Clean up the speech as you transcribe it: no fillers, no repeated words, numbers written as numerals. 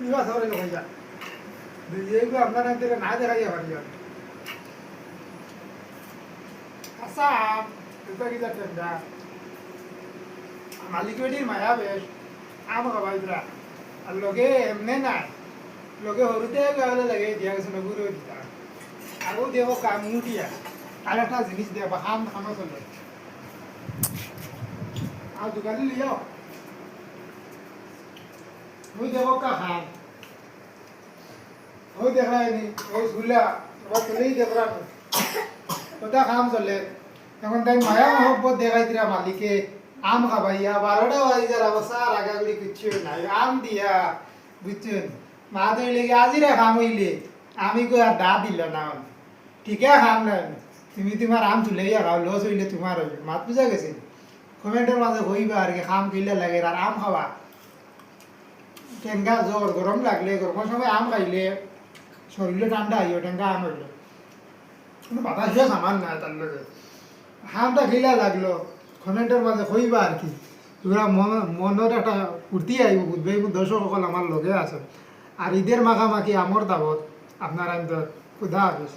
ইবা সরে লই যা এইগো আপনারা দিলে না দেখাইয়া পারি আচ্ছা এটা কি যাচ্ছেন যা মালিক বেটির মায়া বেশ আম খাবাইরা আর লগে এমনি নাই লগে হরুতে গালে লাগে দিয়া গেছে না গুরু দিতা আগো দেহ কাম মুটিয়া আর একটা জিনিস দেবা হাম খানো চলে আর দোকানে লিও ওই দেব কা খাম ওই দেখায়নি ওই ঝুলা ওই চলেই দেখরা ওটা খাম চলে এখন তাই মায়া মহব্বত দেখাই দিরা মালিকে আম খাবাইয়া 12টা বাজে যারা অবস্থা রাগাগুড়ি কিচ্ছু নাই আম দিয়া বুঝছেন মা তো লেগে আজিরা খাম হইলে আমি কই আর দা দিল না ঠিকই খাম না তুমি তোমার আম তুলেইয়া খাও লস হইলে তোমার হইবে মাত বুঝা গেছে কমেন্টের মাঝে হইবা আর কি খাম কিলে লাগে আর আম খাওয়া টেঙ্গা জ্বর গরম লাগলে গরমের সময় আম খাইলে শরীরে ঠান্ডা হইও টেঙ্গা আম হইলে কোনো বাতাসে সামান নাই তার লগে আমটা খিলা লাগলো কমেন্টের মাঝে হইবা আর কি তোরা মনের একটা ফুর্তি আইব বুঝবে দর্শক সকল আমার লগে আছে আর ঈদের মাখামাখি আমর দাবত আপনার আমি তো খুদা হাফিজ।